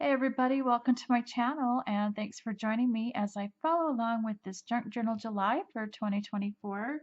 Hey everybody, welcome to my channel and thanks for joining me as I follow along with this Junk Journal July for 2024.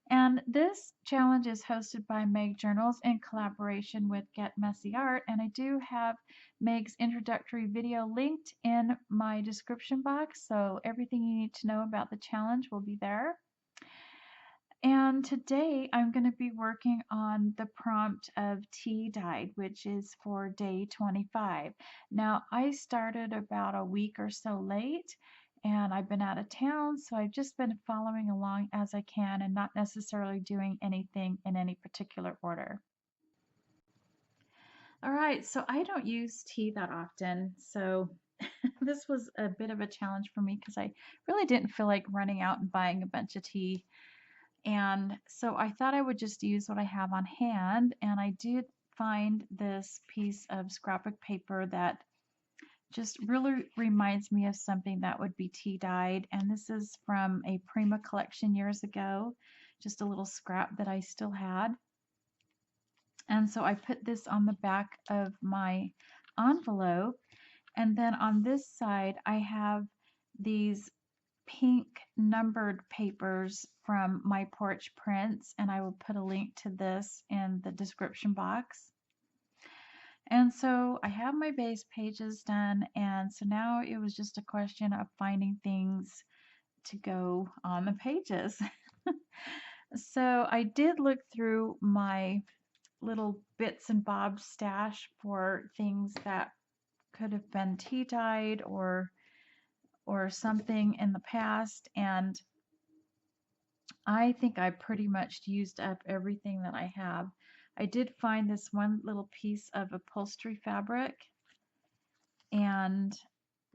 And this challenge is hosted by Meg Journals in collaboration with Get Messy Art, and I do have Meg's introductory video linked in my description box, so everything you need to know about the challenge will be there. And today I'm going to be working on the prompt of Tea Dyed, which is for day 25. Now, I started about a week or so late and I've been out of town, so I've just been following along as I can and not necessarily doing anything in any particular order. All right, so I don't use tea that often, so this was a bit of a challenge for me because I really didn't feel like running out and buying a bunch of tea. And so I thought I would just use what I have on hand, and I did find this piece of scrapbook paper that just really reminds me of something that would be tea dyed. And this is from a Prima collection years ago, just a little scrap that I still had. And so I put this on the back of my envelope, and then on this side I have these pink numbered papers from My Porch Prints, and I will put a link to this in the description box. And so I have my base pages done, and so now it was just a question of finding things to go on the pages. So I did look through my little bits and bobs stash for things that could have been tea dyed or something in the past, and I think I pretty much used up everything that I have. I did find this one little piece of upholstery fabric, and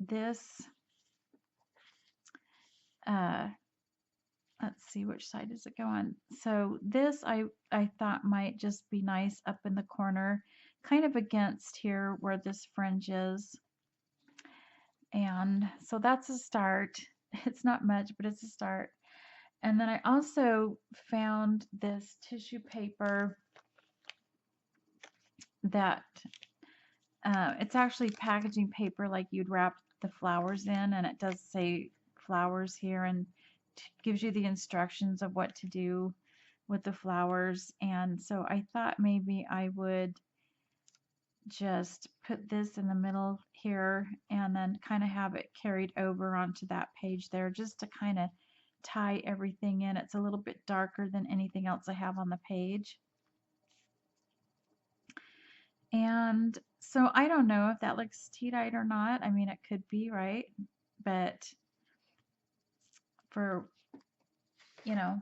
this, uh, let's see, which side does it go on? So this I thought might just be nice up in the corner, kind of against here where this fringe is. And so that's a start. It's not much, but it's a start. And then I also found this tissue paper that it's actually packaging paper like you'd wrap the flowers in, and it does say flowers here and gives you the instructions of what to do with the flowers. And so I thought maybe I would just put this in the middle here and then kind of have it carried over onto that page there just to kind of tie everything in. It's a little bit darker than anything else I have on the page. And so I don't know if that looks tea-dyed or not. I mean, it could be, right? But for, you know,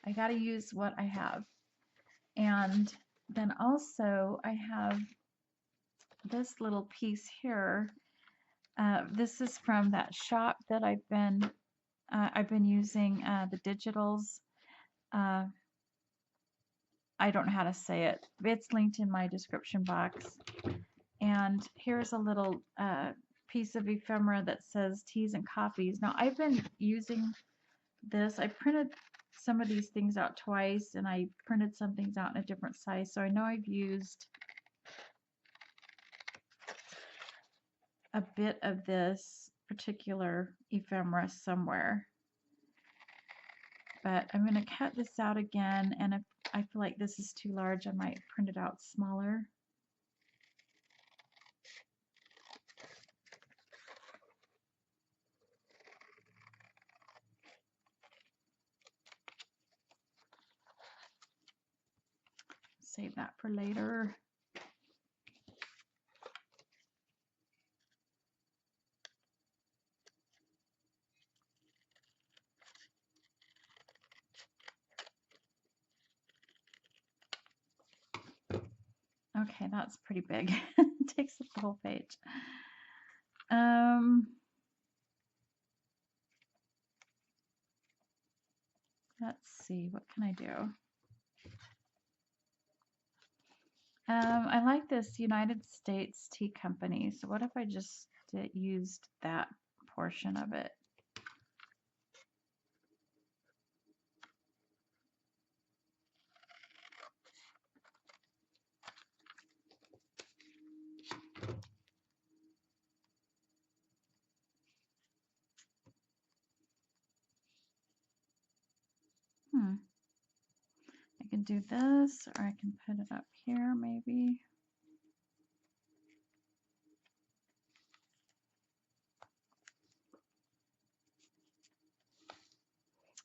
I got to use what I have. And then also I have this little piece here. This is from that shop that I've been using the digitals. Uh, I don't know how to say it. It's linked in my description box. And here's a little piece of ephemera that says teas and coffees. Now I've been using this. I printed some of these things out twice, and I printed some things out in a different size. So I know I've used a bit of this particular ephemera somewhere. But I'm going to cut this out again, and if I feel like this is too large, I might print it out smaller. Save that for later. Okay, that's pretty big. It takes up the whole page. Let's see, what can I do? I like this United States Tea Company. So what if I just used that portion of it? I can do this, or I can put it up here maybe.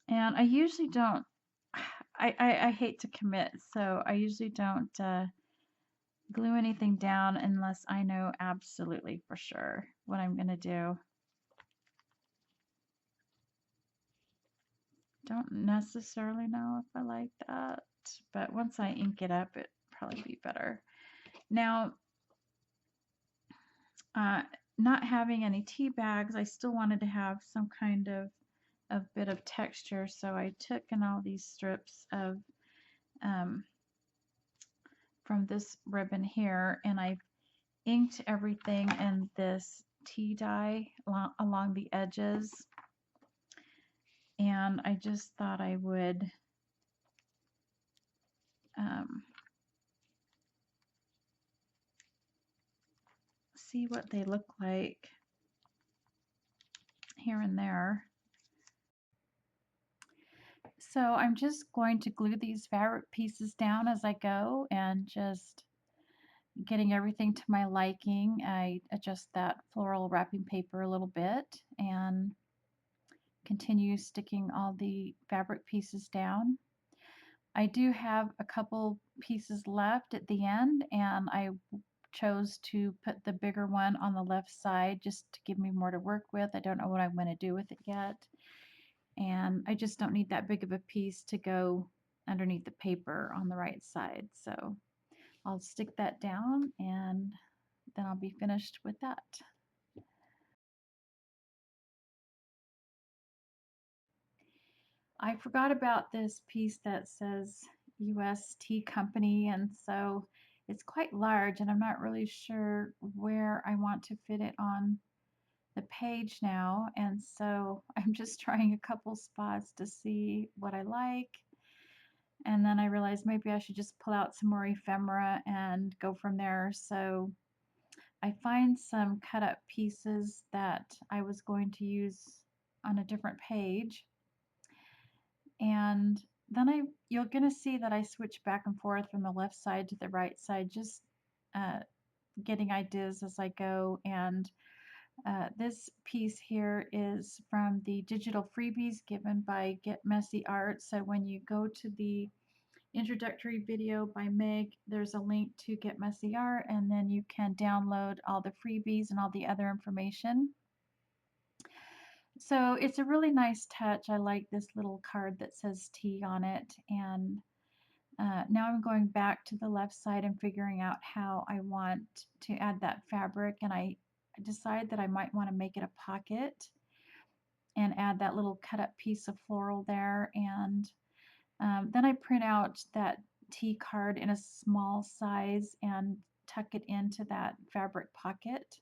And I usually don't, I hate to commit, so I usually don't glue anything down unless I know absolutely for sure what I'm going to do. Don't necessarily know if I like that, but once I ink it up, it'd probably be better. Now, uh, not having any tea bags, I still wanted to have some kind of a bit of texture, so I took in all these strips of um, from this ribbon here, and I inked everything in this tea dye along the edges, and I just thought I would see what they look like here and there. So I'm just going to glue these fabric pieces down as I go and just getting everything to my liking. I adjust that floral wrapping paper a little bit and continue sticking all the fabric pieces down. I do have a couple pieces left at the end, and I chose to put the bigger one on the left side just to give me more to work with. I don't know what I'm going to do with it yet, and I just don't need that big of a piece to go underneath the paper on the right side. So I'll stick that down, and then I'll be finished with that. I forgot about this piece that says US Tea Company, and so it's quite large, and I'm not really sure where I want to fit it on the page now, and so I'm just trying a couple spots to see what I like, and then I realized maybe I should just pull out some more ephemera and go from there. So I find some cut up pieces that I was going to use on a different page, and then you're gonna see that I switch back and forth from the left side to the right side, just uh, getting ideas as I go. And this piece here is from the digital freebies given by Get Messy Art. So when you go to the introductory video by Meg, there's a link to Get Messy Art, and then you can download all the freebies and all the other information. So it's a really nice touch. I like this little card that says tea on it. And now I'm going back to the left side and figuring out how I want to add that fabric. And I decide that I might want to make it a pocket and add that little cut up piece of floral there. And then I print out that tea card in a small size and tuck it into that fabric pocket.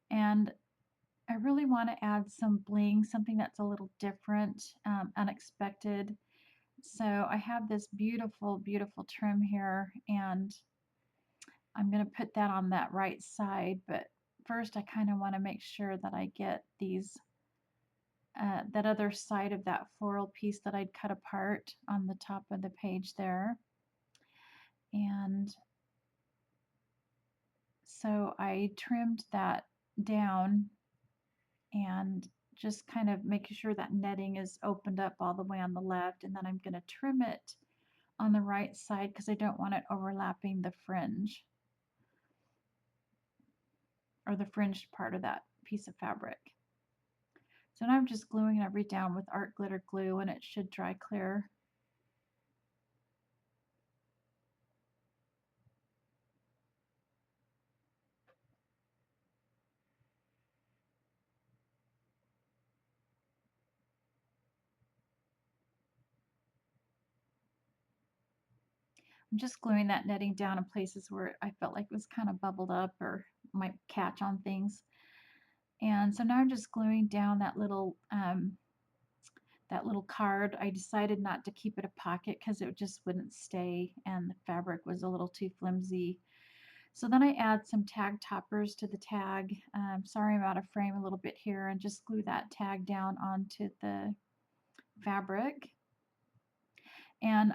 And I really want to add some bling, something that's a little different, unexpected. So I have this beautiful, beautiful trim here, and I'm going to put that on that right side. But first, I kind of want to make sure that I get these, that other side of that floral piece that I'd cut apart on the top of the page there. And so I trimmed that down and just kind of making sure that netting is opened up all the way on the left, and then I'm going to trim it on the right side because I don't want it overlapping the fringe or the fringed part of that piece of fabric. So now I'm just gluing every down with art glitter glue, and it should dry clear. I'm just gluing that netting down in places where I felt like it was kind of bubbled up or might catch on things. And so now I'm just gluing down that little card. I decided not to keep it a pocket because it just wouldn't stay, and the fabric was a little too flimsy. So then I add some tag toppers to the tag. Sorry, I'm out of frame a little bit here, and just glue that tag down onto the fabric. And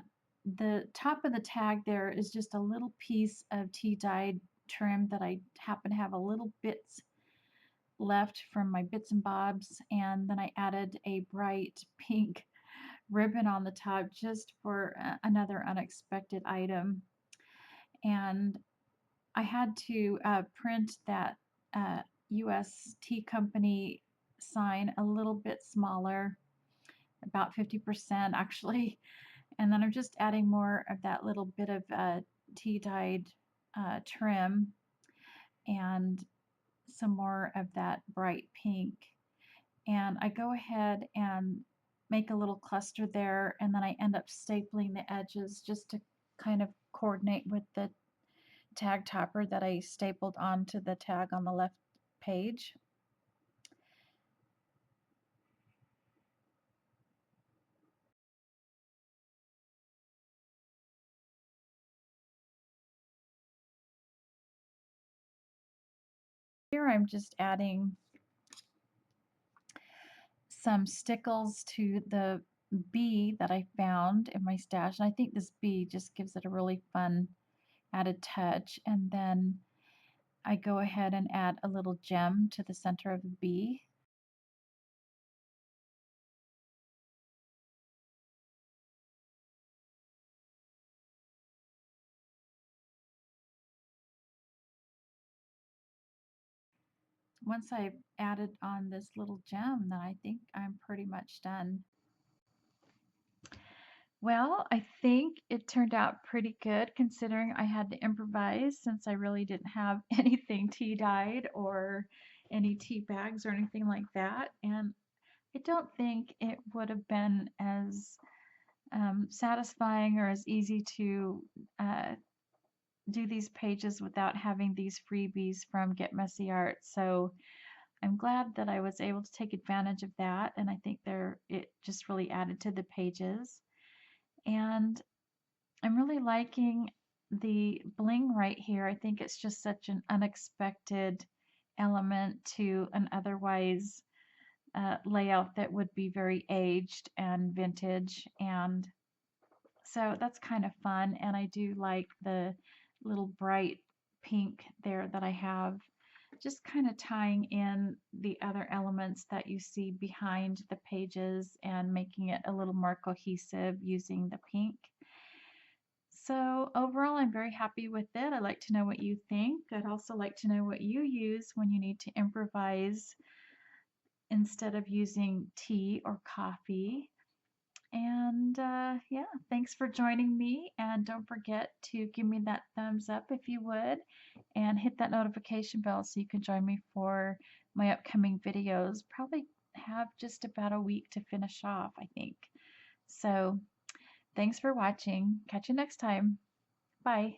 the top of the tag there is just a little piece of tea dyed trim that I happen to have a little bits left from my bits and bobs, and then I added a bright pink ribbon on the top just for another unexpected item. And I had to print that US Tea Company sign a little bit smaller, about 50% actually. And then I'm just adding more of that little bit of tea dyed trim and some more of that bright pink. And I go ahead and make a little cluster there, and then I end up stapling the edges just to kind of coordinate with the tag topper that I stapled onto the tag on the left page. Here I'm just adding some stickles to the bee that I found in my stash. And I think this bee just gives it a really fun added touch. And then I go ahead and add a little gem to the center of the bee. Once I've added on this little gem, then I think I'm pretty much done. Well, I think it turned out pretty good considering I had to improvise since I really didn't have anything tea dyed or any tea bags or anything like that. And I don't think it would have been as satisfying or as easy to do these pages without having these freebies from Get Messy Art. So I'm glad that I was able to take advantage of that, and I think it just really added to the pages. And I'm really liking the bling right here. I think it's just such an unexpected element to an otherwise layout that would be very aged and vintage. And so that's kind of fun. And I do like the little bright pink there that I have, just kind of tying in the other elements that you see behind the pages and making it a little more cohesive using the pink. So overall, I'm very happy with it. I'd like to know what you think. I'd also like to know what you use when you need to improvise instead of using tea or coffee. And yeah, thanks for joining me. And don't forget to give me that thumbs up if you would, and hit that notification bell so you can join me for my upcoming videos. Probably have just about a week to finish off, I think. So thanks for watching. Catch you next time. Bye.